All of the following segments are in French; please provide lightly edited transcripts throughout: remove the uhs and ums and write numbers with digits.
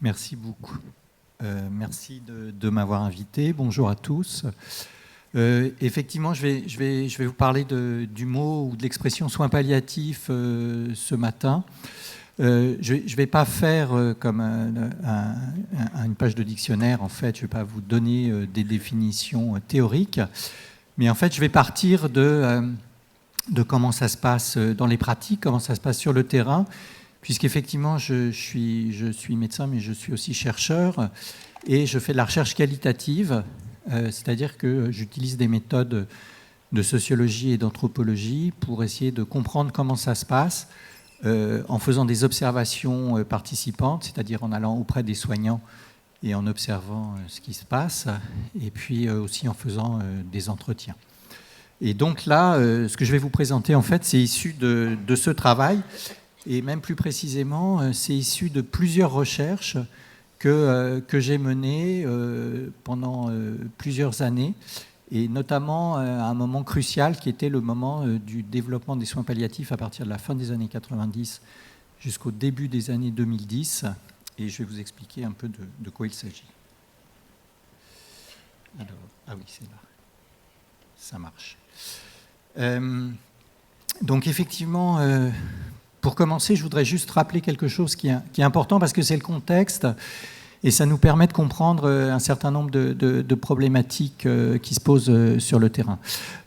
Merci beaucoup. Merci de m'avoir invité. Bonjour à tous. Effectivement, je vais vous parler du mot ou de l'expression soins palliatifs ce matin. Je ne vais pas faire comme une page de dictionnaire, en fait. Je ne vais pas vous donner des définitions théoriques, mais en fait, je vais partir de comment ça se passe dans les pratiques, comment ça se passe sur le terrain, puisqu'effectivement, je suis médecin, mais je suis aussi chercheur, et je fais de la recherche qualitative, c'est-à-dire que j'utilise des méthodes de sociologie et d'anthropologie pour essayer de comprendre comment ça se passe, en faisant des observations participantes, c'est-à-dire en allant auprès des soignants et en observant ce qui se passe, et puis aussi en faisant des entretiens. Et donc là, ce que je vais vous présenter, en fait, c'est issu de ce travail, et même plus précisément, c'est issu de plusieurs recherches que j'ai menées pendant plusieurs années, et notamment à un moment crucial qui était le moment du développement des soins palliatifs à partir de la fin des années 90 jusqu'au début des années 2010. Et je vais vous expliquer un peu de quoi il s'agit. Alors, ah oui, c'est là. Ça marche. Donc effectivement, pour commencer, je voudrais juste rappeler quelque chose qui est important parce que c'est le contexte et ça nous permet de comprendre un certain nombre de problématiques qui se posent sur le terrain.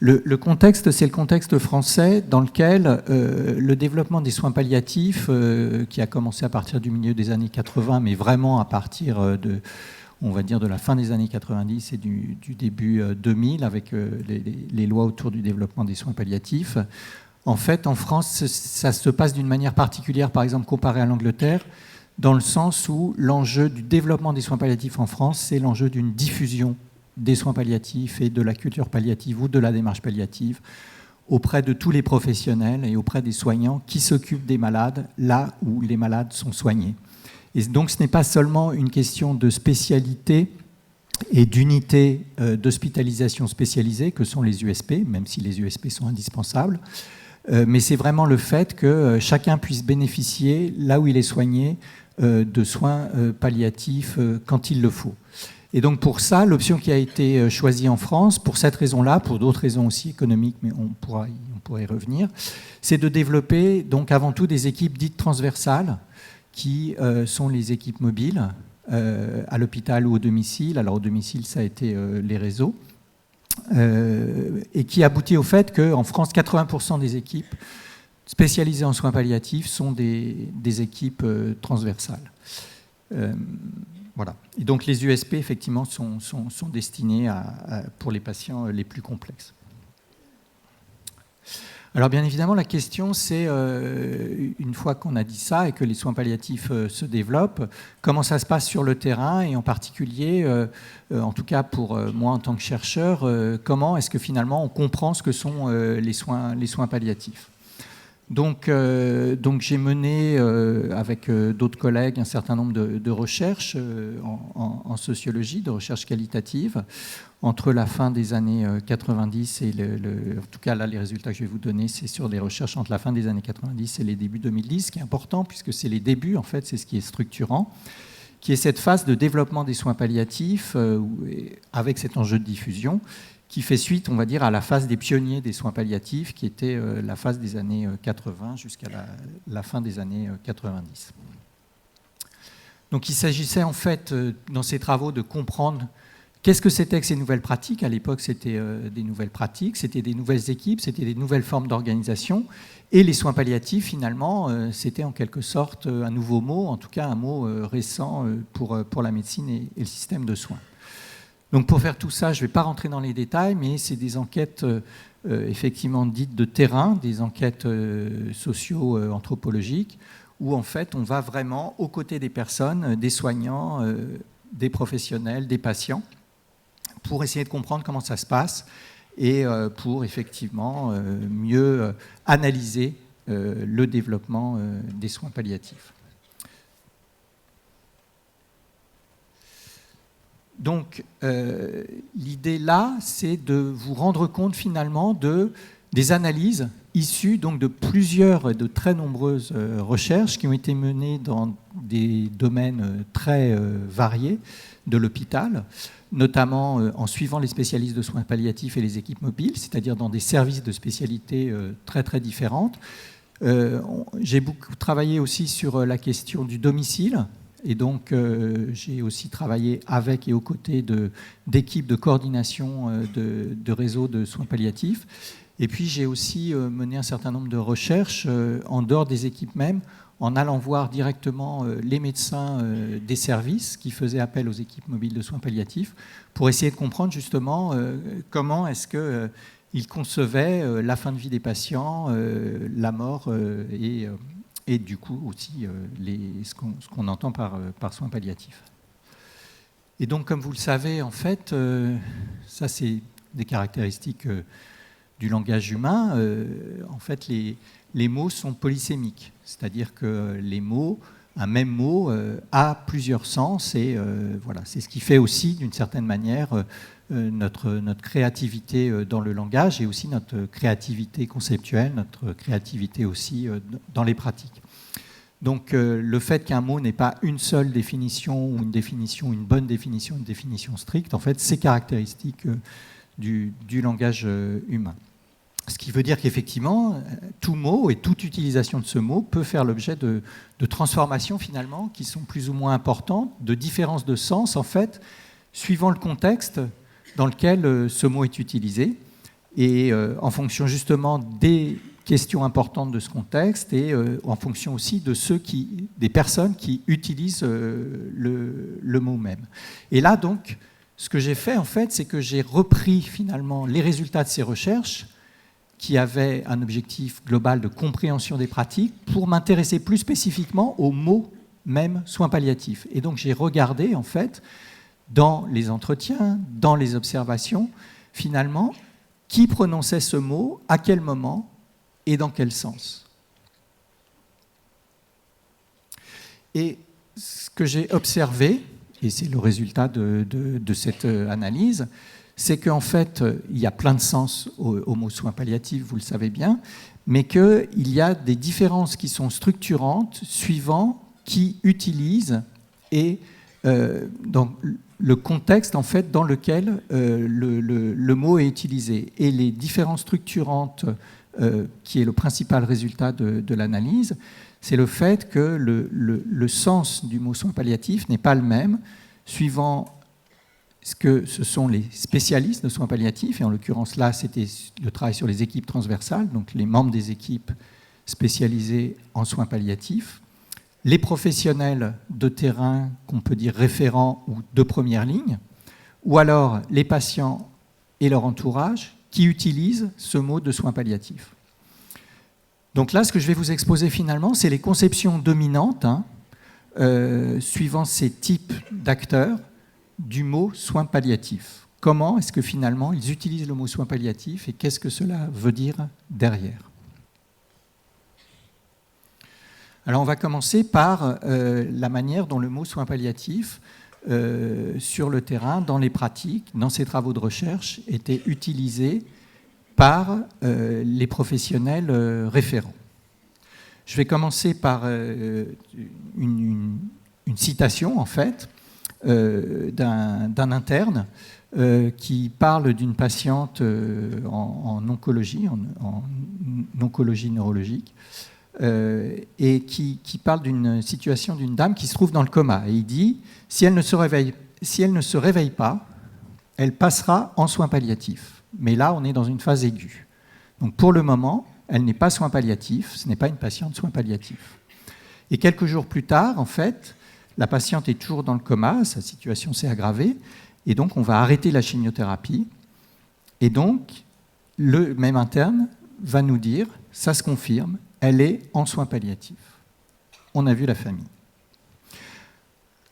Le contexte, c'est le contexte français dans lequel le développement des soins palliatifs, qui a commencé à partir du milieu des années 80, mais vraiment à partir on va dire de la fin des années 90 et du début 2000, avec les lois autour du développement des soins palliatifs. En fait, en France, ça se passe d'une manière particulière, par exemple, comparé à l'Angleterre, dans le sens où l'enjeu du développement des soins palliatifs en France, c'est l'enjeu d'une diffusion des soins palliatifs et de la culture palliative ou de la démarche palliative auprès de tous les professionnels et auprès des soignants qui s'occupent des malades là où les malades sont soignés. Et donc ce n'est pas seulement une question de spécialité et d'unité d'hospitalisation spécialisée que sont les USP, même si les USP sont indispensables, mais c'est vraiment le fait que chacun puisse bénéficier, là où il est soigné, de soins palliatifs quand il le faut. Et donc pour ça, l'option qui a été choisie en France, pour cette raison-là, pour d'autres raisons aussi économiques, mais on pourra y revenir, c'est de développer donc avant tout des équipes dites transversales, qui sont les équipes mobiles à l'hôpital ou au domicile. Alors au domicile, ça a été les réseaux. Et qui aboutit au fait qu'en France, 80% des équipes spécialisées en soins palliatifs sont des équipes transversales. Voilà. Et donc les USP, effectivement, sont destinés pour les patients les plus complexes. Alors bien évidemment, la question c'est, une fois qu'on a dit ça et que les soins palliatifs se développent, comment ça se passe sur le terrain et en particulier, en tout cas pour moi en tant que chercheur, comment est-ce que finalement on comprend ce que sont les soins palliatifs. Donc j'ai mené avec d'autres collègues un certain nombre de recherches en sociologie, de recherches qualitatives, entre la fin des années 90 et en tout cas là les résultats que je vais vous donner, c'est sur des recherches entre la fin des années 90 et les débuts 2010, ce qui est important puisque c'est les débuts en fait, c'est ce qui est structurant, qui est cette phase de développement des soins palliatifs avec cet enjeu de diffusion qui fait suite, on va dire, à la phase des pionniers des soins palliatifs, qui était la phase des années 80 jusqu'à la fin des années 90. Donc il s'agissait en fait, dans ces travaux, de comprendre qu'est-ce que c'était que ces nouvelles pratiques. À l'époque, c'était des nouvelles pratiques, c'était des nouvelles équipes, c'était des nouvelles formes d'organisation. Et les soins palliatifs, finalement, c'était en quelque sorte un nouveau mot, en tout cas un mot récent pour la médecine et le système de soins. Donc pour faire tout ça, je ne vais pas rentrer dans les détails, mais c'est des enquêtes effectivement dites de terrain, des enquêtes socio-anthropologiques, où en fait on va vraiment aux côtés des personnes, des soignants, des professionnels, des patients, pour essayer de comprendre comment ça se passe et pour effectivement mieux analyser le développement des soins palliatifs. Donc l'idée là, c'est de vous rendre compte finalement des analyses issues donc de plusieurs et de très nombreuses recherches qui ont été menées dans des domaines très variés de l'hôpital, notamment en suivant les spécialistes de soins palliatifs et les équipes mobiles, c'est-à-dire dans des services de spécialités très très différentes. J'ai beaucoup travaillé aussi sur la question du domicile, et donc j'ai aussi travaillé avec et aux côtés d'équipes de coordination de réseaux de soins palliatifs. Et puis j'ai aussi mené un certain nombre de recherches en dehors des équipes même, en allant voir directement les médecins des services qui faisaient appel aux équipes mobiles de soins palliatifs pour essayer de comprendre justement comment est-ce qu'ils concevaient la fin de vie des patients, la mort et du coup aussi ce qu'on entend par soins palliatifs. Et donc comme vous le savez, en fait, ça c'est des caractéristiques du langage humain. En fait, les mots sont polysémiques, c'est-à-dire que un même mot a plusieurs sens, et voilà, c'est ce qui fait aussi, d'une certaine manière, notre créativité dans le langage, et aussi notre créativité conceptuelle, notre créativité aussi dans les pratiques. Donc le fait qu'un mot n'ait pas une seule définition, ou une bonne définition, une définition stricte, en fait, c'est caractéristique du langage humain. Ce qui veut dire qu'effectivement, tout mot et toute utilisation de ce mot peut faire l'objet de transformations finalement qui sont plus ou moins importantes, de différences de sens en fait, suivant le contexte dans lequel ce mot est utilisé, et en fonction justement des questions importantes de ce contexte, et en fonction aussi des personnes qui utilisent le mot même. Et là donc, ce que j'ai fait en fait, c'est que j'ai repris finalement les résultats de ces recherches qui avaient un objectif global de compréhension des pratiques pour m'intéresser plus spécifiquement au mot même soins palliatifs. Et donc j'ai regardé en fait dans les entretiens, dans les observations, finalement, qui prononçait ce mot, à quel moment et dans quel sens. Et ce que j'ai observé, et c'est le résultat de cette analyse, c'est qu'en fait, il y a plein de sens au mot soins palliatifs, vous le savez bien, mais qu'il y a des différences qui sont structurantes suivant qui utilise et dans le contexte en fait, dans lequel le mot est utilisé. Et les différences structurantes, qui est le principal résultat de l'analyse, c'est le fait que le sens du mot soins palliatifs n'est pas le même suivant ce que ce sont les spécialistes de soins palliatifs, et en l'occurrence là, c'était le travail sur les équipes transversales, donc les membres des équipes spécialisées en soins palliatifs, les professionnels de terrain, qu'on peut dire référents ou de première ligne, ou alors les patients et leur entourage qui utilisent ce mot de soins palliatifs. Donc là, ce que je vais vous exposer finalement, c'est les conceptions dominantes, suivant ces types d'acteurs, du mot soins palliatifs. Comment est-ce que finalement ils utilisent le mot soins palliatifs et qu'est-ce que cela veut dire derrière? Alors on va commencer par la manière dont le mot soins palliatifs sur le terrain, dans les pratiques, dans ces travaux de recherche, était utilisé par les professionnels référents. Je vais commencer par une citation en fait d'un interne qui parle d'une patiente en oncologie, en oncologie neurologique, et qui parle d'une situation d'une dame qui se trouve dans le coma. Et il dit, si elle ne se réveille pas, elle passera en soins palliatifs. Mais là, on est dans une phase aiguë. Donc pour le moment, elle n'est pas soins palliatifs, ce n'est pas une patiente soins palliatifs. Et quelques jours plus tard, en fait, la patiente est toujours dans le coma, sa situation s'est aggravée, et donc on va arrêter la chimiothérapie. Et donc, le même interne va nous dire, ça se confirme, elle est en soins palliatifs. On a vu la famille.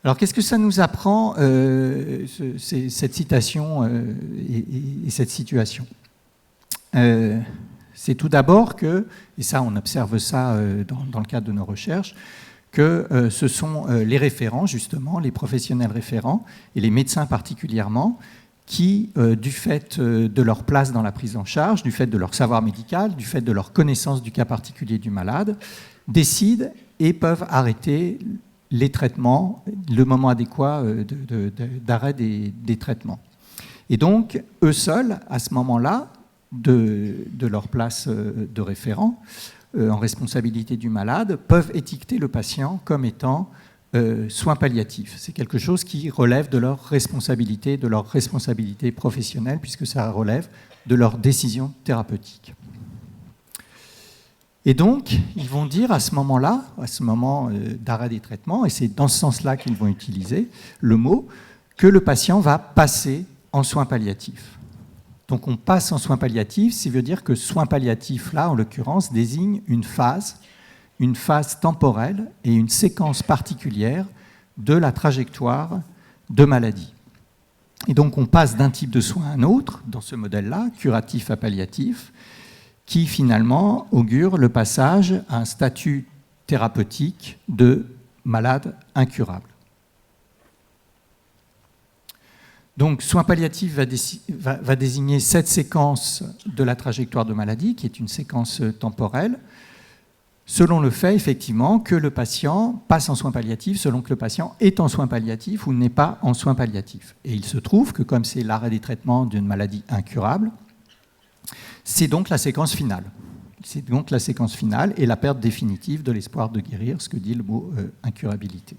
Alors qu'est-ce que ça nous apprend, cette citation et cette situation? C'est tout d'abord que, et ça on observe ça dans le cadre de nos recherches, que ce sont les référents, justement, les professionnels référents, et les médecins particulièrement, qui, du fait de leur place dans la prise en charge, du fait de leur savoir médical, du fait de leur connaissance du cas particulier du malade, décident et peuvent arrêter les traitements, le moment adéquat d'arrêt des traitements. Et donc, eux seuls, à ce moment-là, de leur place de référent, en responsabilité du malade, peuvent étiqueter le patient comme étant soins palliatifs. C'est quelque chose qui relève de leur responsabilité professionnelle, puisque ça relève de leur décision thérapeutique. Et donc, ils vont dire à ce moment-là, à ce moment d'arrêt des traitements, et c'est dans ce sens-là qu'ils vont utiliser le mot, que le patient va passer en soins palliatifs. Donc on passe en soins palliatifs, ça veut dire que soins palliatifs, là, en l'occurrence, désigne une phase temporelle et une séquence particulière de la trajectoire de maladie. Et donc on passe d'un type de soin à un autre, dans ce modèle-là, curatif à palliatif, qui finalement augure le passage à un statut thérapeutique de malade incurable. Donc, soins palliatifs va désigner cette séquence de la trajectoire de maladie, qui est une séquence temporelle, selon le fait, effectivement, que le patient passe en soins palliatifs, selon que le patient est en soins palliatifs ou n'est pas en soins palliatifs. Et il se trouve que, comme c'est l'arrêt des traitements d'une maladie incurable, c'est donc la séquence finale. C'est donc la séquence finale et la perte définitive de l'espoir de guérir, ce que dit le mot incurabilité.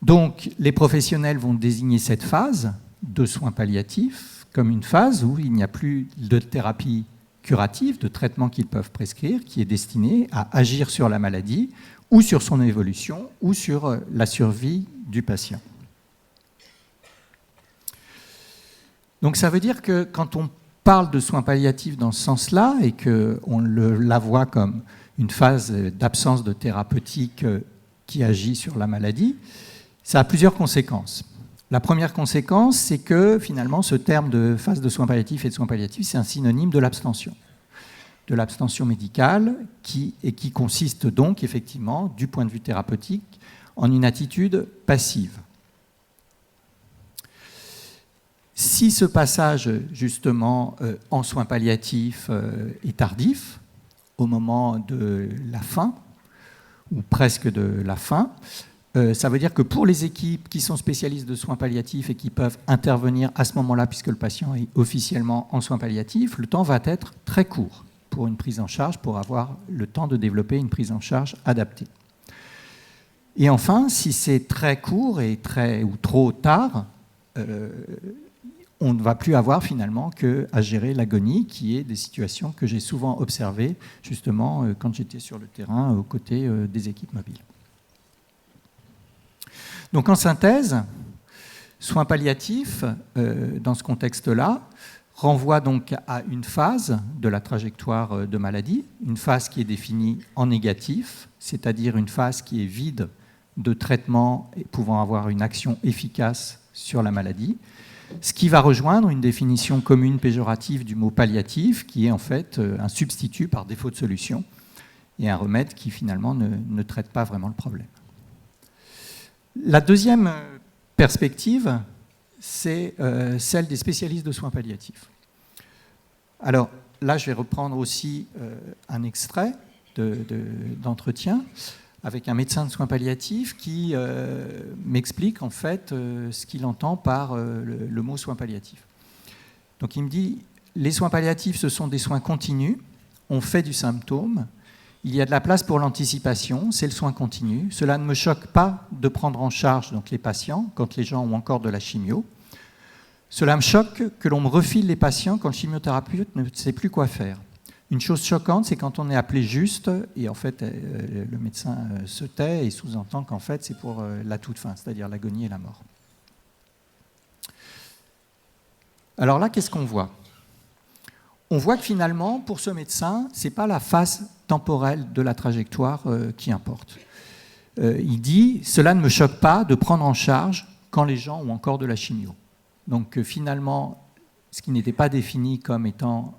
Donc, les professionnels vont désigner cette phase de soins palliatifs comme une phase où il n'y a plus de thérapie curative, de traitement qu'ils peuvent prescrire, qui est destinée à agir sur la maladie ou sur son évolution ou sur la survie du patient. Donc, ça veut dire que quand on parle de soins palliatifs dans ce sens-là et qu'on la voit comme une phase d'absence de thérapeutique qui agit sur la maladie, ça a plusieurs conséquences. La première conséquence, c'est que finalement, ce terme de phase de soins palliatifs et de soins palliatifs, c'est un synonyme de l'abstention médicale, qui consiste donc effectivement, du point de vue thérapeutique, en une attitude passive. Si ce passage, justement, en soins palliatifs est tardif, au moment de la fin, ou presque de la fin, ça veut dire que pour les équipes qui sont spécialistes de soins palliatifs et qui peuvent intervenir à ce moment-là, puisque le patient est officiellement en soins palliatifs, le temps va être très court pour une prise en charge, pour avoir le temps de développer une prise en charge adaptée. Et enfin, si c'est très court et ou trop tard, on ne va plus avoir finalement qu'à gérer l'agonie, qui est des situations que j'ai souvent observées, justement, quand j'étais sur le terrain aux côtés des équipes mobiles. Donc en synthèse, soins palliatifs, dans ce contexte-là, renvoie donc à une phase de la trajectoire de maladie, une phase qui est définie en négatif, c'est-à-dire une phase qui est vide de traitement et pouvant avoir une action efficace sur la maladie, ce qui va rejoindre une définition commune péjorative du mot palliatif, qui est en fait un substitut par défaut de solution et un remède qui finalement ne traite pas vraiment le problème. La deuxième perspective, c'est celle des spécialistes de soins palliatifs. Alors là, je vais reprendre aussi un extrait d'entretien avec un médecin de soins palliatifs qui m'explique en fait ce qu'il entend par le mot soins palliatifs. Donc il me dit, les soins palliatifs, ce sont des soins continus, on fait du symptôme, il y a de la place pour l'anticipation, c'est le soin continu. Cela ne me choque pas de prendre en charge donc, les patients quand les gens ont encore de la chimio. Cela me choque que l'on me refile les patients quand le chimiothérapeute ne sait plus quoi faire. Une chose choquante, c'est quand on est appelé juste, et en fait le médecin se tait et sous-entend qu'en fait c'est pour la toute fin, c'est-à-dire l'agonie et la mort. Alors là, qu'est-ce qu'on voit ? On voit que finalement, pour ce médecin, ce n'est pas la phase temporelle de la trajectoire qui importe. Il dit « Cela ne me choque pas de prendre en charge quand les gens ont encore de la chimio ». Donc finalement, ce qui n'était pas défini comme étant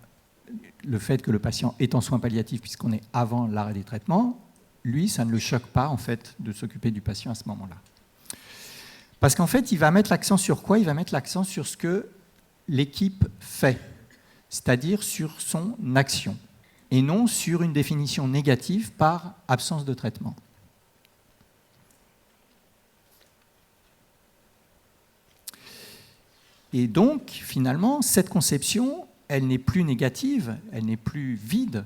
le fait que le patient est en soins palliatifs puisqu'on est avant l'arrêt des traitements, lui, ça ne le choque pas en fait de s'occuper du patient à ce moment-là. Parce qu'en fait, il va mettre l'accent sur quoi? Il va mettre l'accent sur ce que l'équipe fait, c'est-à-dire sur son action, et non sur une définition négative par absence de traitement. Et donc, finalement, cette conception, elle n'est plus négative, elle n'est plus vide.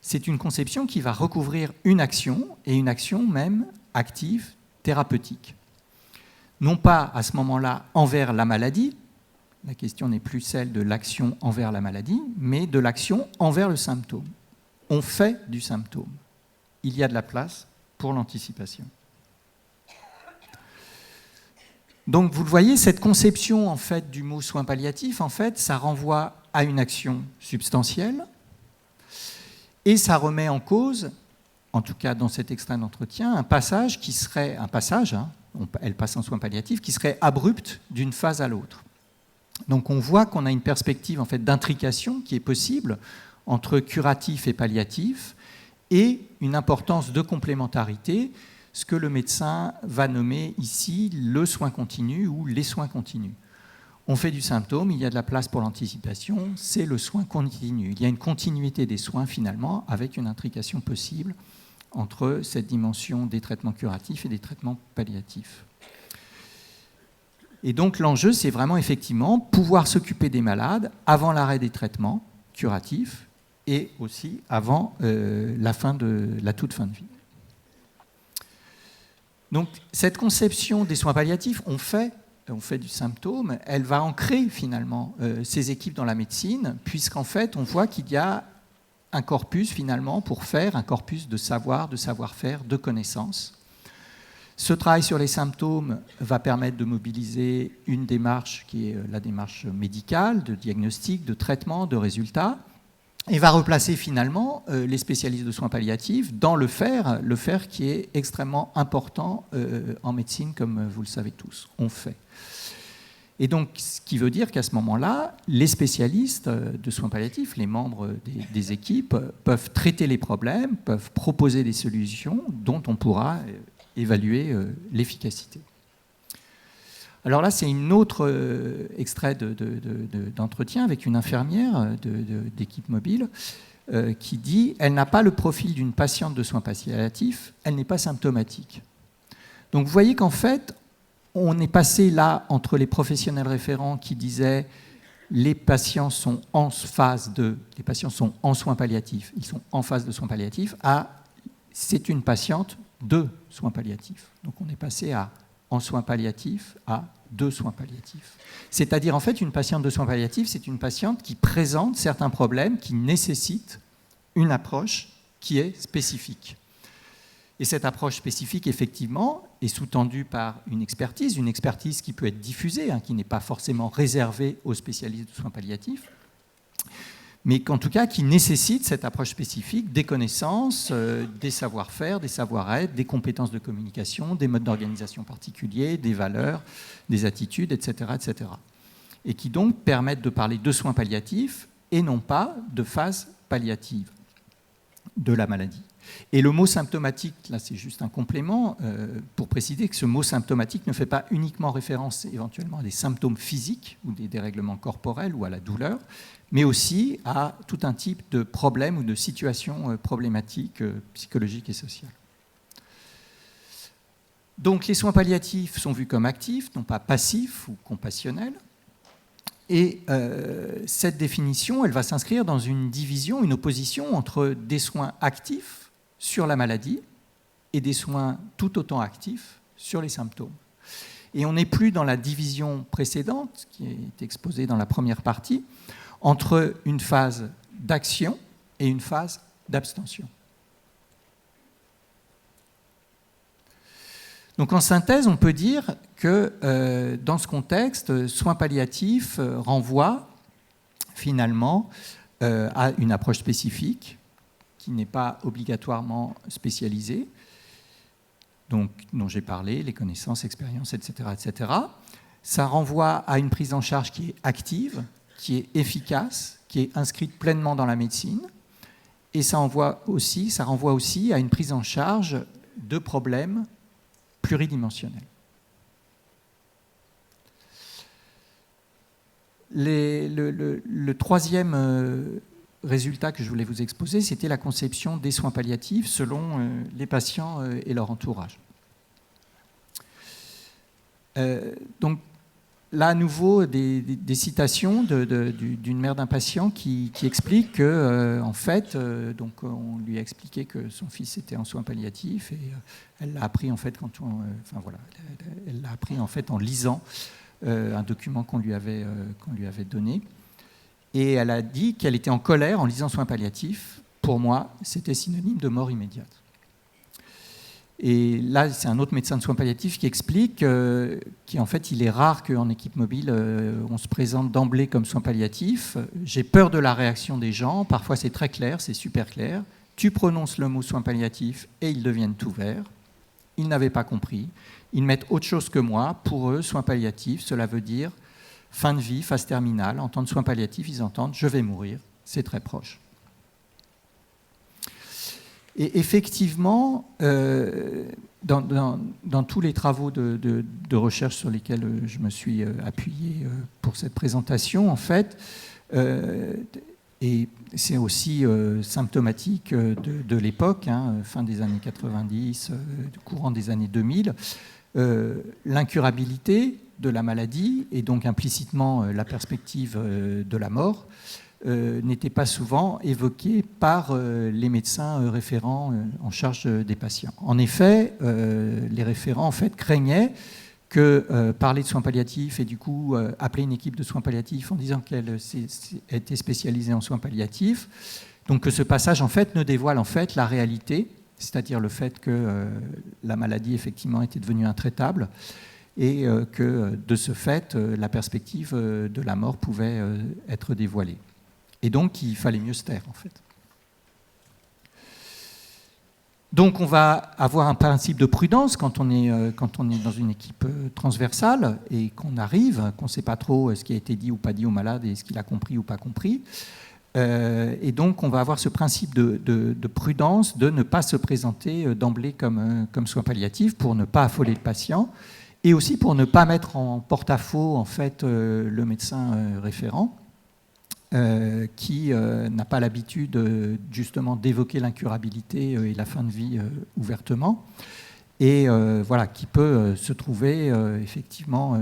C'est une conception qui va recouvrir une action, et une action même active, thérapeutique. Non pas à ce moment-là envers la maladie, la question n'est plus celle de l'action envers la maladie, mais de l'action envers le symptôme. On fait du symptôme. Il y a de la place pour l'anticipation. Donc vous le voyez, cette conception en fait, du mot soin palliatif, en fait, ça renvoie à une action substantielle et ça remet en cause, en tout cas dans cet extrait d'entretien, un passage qui serait, elle passe en soins palliatifs, qui serait abrupt d'une phase à l'autre. Donc on voit qu'on a une perspective en fait, d'intrication qui est possible entre curatif et palliatif et une importance de complémentarité, ce que le médecin va nommer ici le soin continu ou les soins continus. On fait du symptôme, il y a de la place pour l'anticipation, c'est le soin continu. Il y a une continuité des soins finalement avec une intrication possible entre cette dimension des traitements curatifs et des traitements palliatifs. Et donc l'enjeu, c'est vraiment effectivement pouvoir s'occuper des malades avant l'arrêt des traitements curatifs et aussi avant la toute fin de vie. Donc cette conception des soins palliatifs, on fait du symptôme, elle va ancrer finalement ces équipes dans la médecine, puisqu'en fait on voit qu'il y a un corpus finalement pour faire un corpus de savoir, de savoir-faire, de connaissances. Ce travail sur les symptômes va permettre de mobiliser une démarche qui est la démarche médicale, de diagnostic, de traitement, de résultats, et va replacer finalement les spécialistes de soins palliatifs dans le faire qui est extrêmement important en médecine, comme vous le savez tous, on fait. Et donc, ce qui veut dire qu'à ce moment-là, les spécialistes de soins palliatifs, les membres des équipes, peuvent traiter les problèmes, peuvent proposer des solutions dont on pourra évaluer l'efficacité. Alors là, c'est un autre extrait d'entretien avec une infirmière d'équipe mobile qui dit « Elle n'a pas le profil d'une patiente de soins palliatifs, elle n'est pas symptomatique ». Donc vous voyez qu'en fait, on est passé là entre les professionnels référents qui disaient « Les patients sont en soins palliatifs, ils sont en phase de soins palliatifs » à « C'est une patiente de soins palliatifs ». Donc on est passé à en soins palliatifs à de soins palliatifs. C'est-à-dire, en fait, une patiente de soins palliatifs, c'est une patiente qui présente certains problèmes qui nécessitent une approche qui est spécifique. Et cette approche spécifique, effectivement, est sous-tendue par une expertise qui peut être diffusée, qui n'est pas forcément réservée aux spécialistes de soins palliatifs, mais qu'en tout cas, qui nécessite cette approche spécifique, des connaissances, des savoir-faire, des savoir-être, des compétences de communication, des modes d'organisation particuliers, des valeurs, des attitudes, etc., etc. Et qui donc permettent de parler de soins palliatifs et non pas de phase palliative de la maladie. Et le mot symptomatique, là c'est juste un complément, pour préciser que ce mot symptomatique ne fait pas uniquement référence éventuellement à des symptômes physiques ou des dérèglements corporels ou à la douleur, mais aussi à tout un type de problèmes ou de situations problématiques psychologiques et sociales. Donc les soins palliatifs sont vus comme actifs, non pas passifs ou compassionnels. Et cette définition, elle va s'inscrire dans une division, une opposition entre des soins actifs sur la maladie et des soins tout autant actifs sur les symptômes. Et on n'est plus dans la division précédente, qui est exposée dans la première partie, entre une phase d'action et une phase d'abstention. Donc en synthèse, on peut dire que dans ce contexte, soins palliatifs renvoie finalement à une approche spécifique qui n'est pas obligatoirement spécialisée, donc, dont j'ai parlé, les connaissances, expériences, etc., etc. Ça renvoie à une prise en charge qui est active, qui est efficace, qui est inscrite pleinement dans la médecine, et ça renvoie aussi à une prise en charge de problèmes pluridimensionnels. Le troisième résultat que je voulais vous exposer, c'était la conception des soins palliatifs selon les patients et leur entourage. Donc, là, à nouveau, des citations d'une mère d'un patient qui explique que, en fait, donc on lui a expliqué que son fils était en soins palliatifs et elle l'a appris en fait elle l'a appris en fait en lisant un document qu'on lui avait donné. Et elle a dit qu'elle était en colère en lisant soins palliatifs. Pour moi, c'était synonyme de mort immédiate. Et là, c'est un autre médecin de soins palliatifs qui explique qu'en fait, il est rare qu'en équipe mobile, on se présente d'emblée comme soins palliatifs. J'ai peur de la réaction des gens. Parfois, c'est très clair, c'est super clair. Tu prononces le mot soins palliatifs et ils deviennent tout verts. Ils n'avaient pas compris. Ils mettent autre chose que moi. Pour eux, soins palliatifs, cela veut dire fin de vie, phase terminale. Entendent soins palliatifs, ils entendent je vais mourir. C'est très proche. Et effectivement, dans tous les travaux de recherche sur lesquels je me suis appuyé pour cette présentation, en fait, et c'est aussi symptomatique de l'époque, fin des années 90, courant des années 2000, l'incurabilité de la maladie et donc implicitement la perspective de la mort n'était pas souvent évoquée par les médecins référents en charge des patients. En effet, les référents en fait, craignaient que parler de soins palliatifs et du coup appeler une équipe de soins palliatifs en disant qu'elle était spécialisée en soins palliatifs, donc que ce passage en fait, ne dévoile en fait, la réalité, c'est-à-dire le fait que la maladie effectivement était devenue intraitable et que de ce fait, la perspective de la mort pouvait être dévoilée. Et donc, il fallait mieux se taire, en fait. Donc, on va avoir un principe de prudence quand on est dans une équipe transversale et qu'on arrive, qu'on ne sait pas trop ce qui a été dit ou pas dit au malade et ce qu'il a compris ou pas compris. Et donc, on va avoir ce principe de prudence, de ne pas se présenter d'emblée comme soin palliatif pour ne pas affoler le patient et aussi pour ne pas mettre en porte-à-faux, en fait, le médecin référent. Qui n'a pas l'habitude justement d'évoquer l'incurabilité et la fin de vie ouvertement, et voilà, qui peut se trouver effectivement,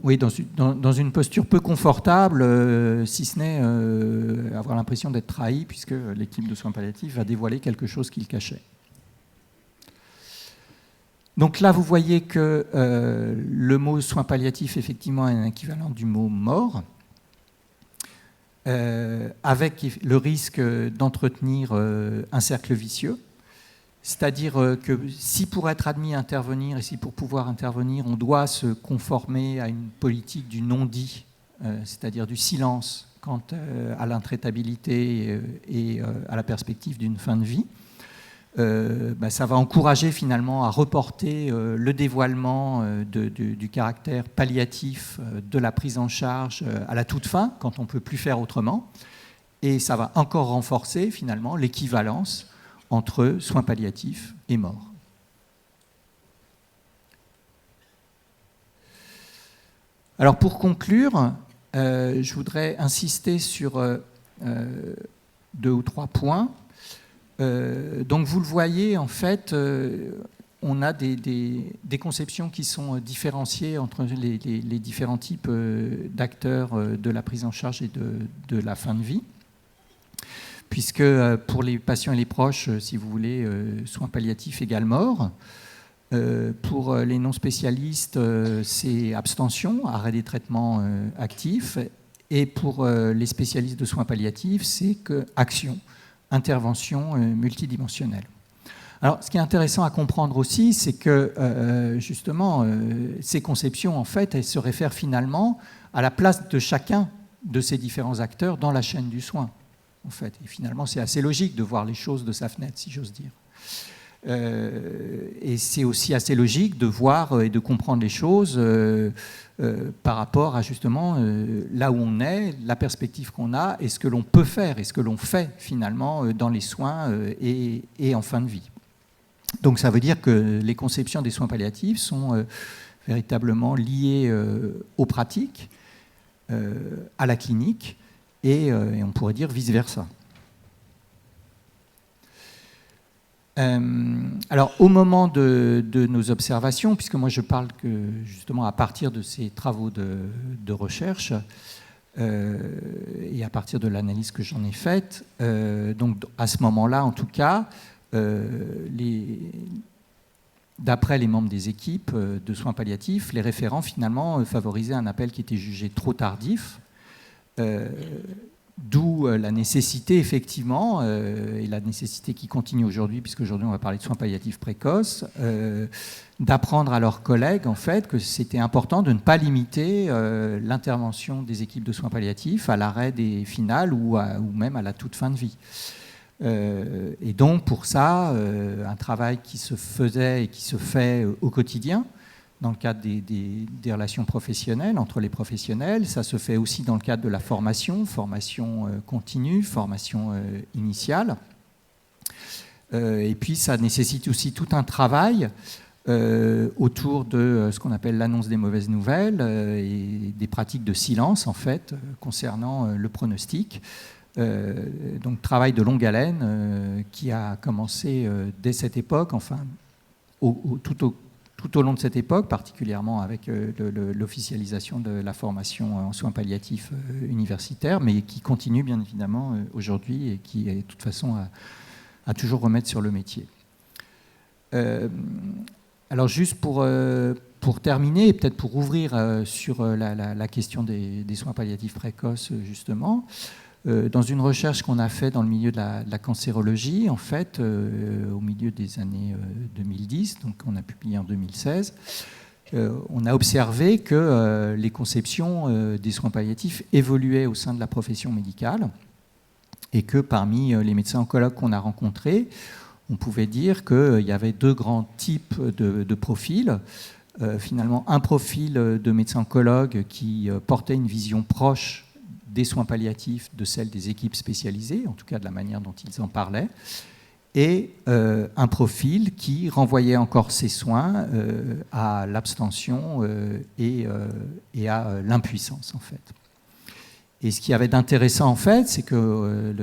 oui, dans une posture peu confortable, si ce n'est avoir l'impression d'être trahi, puisque l'équipe de soins palliatifs va dévoiler quelque chose qu'il cachait. Donc là, vous voyez que le mot soins palliatifs, effectivement, est un équivalent du mot mort, avec le risque d'entretenir un cercle vicieux. C'est-à-dire que si pour être admis à intervenir et si pour pouvoir intervenir, on doit se conformer à une politique du non-dit, c'est-à-dire du silence quant à l'intraitabilité et à la perspective d'une fin de vie, ça va encourager finalement à reporter le dévoilement du caractère palliatif de la prise en charge à la toute fin, quand on ne peut plus faire autrement. Et ça va encore renforcer finalement l'équivalence entre soins palliatifs et mort. Alors pour conclure, je voudrais insister sur 2 ou 3 points. Donc vous le voyez, en fait, on a des conceptions qui sont différenciées entre les différents types d'acteurs de la prise en charge et de la fin de vie, puisque pour les patients et les proches, si vous voulez, soins palliatifs égale mort. Pour les non-spécialistes, c'est abstention, arrêt des traitements actifs, et pour les spécialistes de soins palliatifs, c'est action, intervention multidimensionnelle. Alors, ce qui est intéressant à comprendre aussi, c'est que justement, ces conceptions, en fait, elles se réfèrent finalement à la place de chacun de ces différents acteurs dans la chaîne du soin. En fait. Et finalement, c'est assez logique de voir les choses de sa fenêtre, si j'ose dire. Et c'est aussi assez logique de voir et de comprendre les choses par rapport à justement là où on est, la perspective qu'on a et ce que l'on peut faire et ce que l'on fait finalement dans les soins et en fin de vie. Donc ça veut dire que les conceptions des soins palliatifs sont véritablement liées aux pratiques, à la clinique, et on pourrait dire vice-versa. Alors, au moment de nos observations, puisque moi je parle que justement à partir de ces travaux de recherche et à partir de l'analyse que j'en ai faite, donc à ce moment-là, en tout cas, d'après les membres des équipes de soins palliatifs, les référents finalement favorisaient un appel qui était jugé trop tardif. D'où la nécessité, effectivement, et la nécessité qui continue aujourd'hui, puisqu'aujourd'hui on va parler de soins palliatifs précoces, d'apprendre à leurs collègues, en fait, que c'était important de ne pas limiter l'intervention des équipes de soins palliatifs à l'arrêt des finales ou même à la toute fin de vie. Et donc, pour ça, un travail qui se faisait et qui se fait au quotidien, dans le cadre des relations professionnelles, entre les professionnels. Ça se fait aussi dans le cadre de la formation continue, formation initiale. Et puis ça nécessite aussi tout un travail autour de ce qu'on appelle l'annonce des mauvaises nouvelles et des pratiques de silence, en fait, concernant le pronostic. Donc travail de longue haleine qui a commencé dès cette époque, enfin tout au long de cette époque, particulièrement avec l'officialisation de la formation en soins palliatifs universitaires, mais qui continue bien évidemment aujourd'hui et qui, de toute façon, a toujours remettre sur le métier. Alors juste pour terminer, et peut-être pour ouvrir sur la question des soins palliatifs précoces, justement, dans une recherche qu'on a faite dans le milieu de la cancérologie, en fait, au milieu des années 2010, donc on a publié en 2016, on a observé que les conceptions des soins palliatifs évoluaient au sein de la profession médicale et que parmi les médecins oncologues qu'on a rencontrés, on pouvait dire qu'il y avait deux grands types de profils. Finalement, un profil de médecin oncologue qui portait une vision proche des soins palliatifs de celle des équipes spécialisées, en tout cas de la manière dont ils en parlaient, et un profil qui renvoyait encore ces soins à l'abstention et à l'impuissance, en fait. Et ce qu'il y avait d'intéressant, en fait, c'est que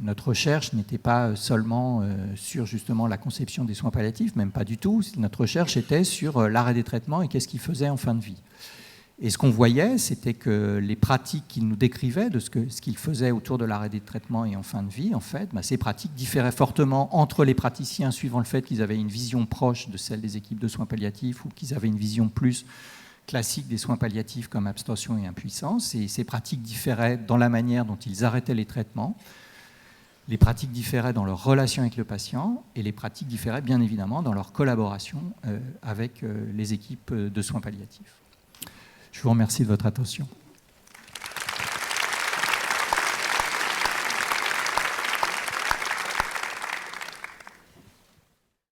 notre recherche n'était pas seulement sur justement la conception des soins palliatifs, même pas du tout. Notre recherche était sur l'arrêt des traitements et qu'est-ce qu'ils faisaient en fin de vie. Et ce qu'on voyait, c'était que les pratiques qu'ils nous décrivaient de ce qu'ils faisaient autour de l'arrêt des traitements et en fin de vie, en fait, ces pratiques différaient fortement entre les praticiens, suivant le fait qu'ils avaient une vision proche de celle des équipes de soins palliatifs ou qu'ils avaient une vision plus classique des soins palliatifs comme abstention et impuissance. Et ces pratiques différaient dans la manière dont ils arrêtaient les traitements. Les pratiques différaient dans leur relation avec le patient et les pratiques différaient bien évidemment dans leur collaboration avec les équipes de soins palliatifs. Je vous remercie de votre attention.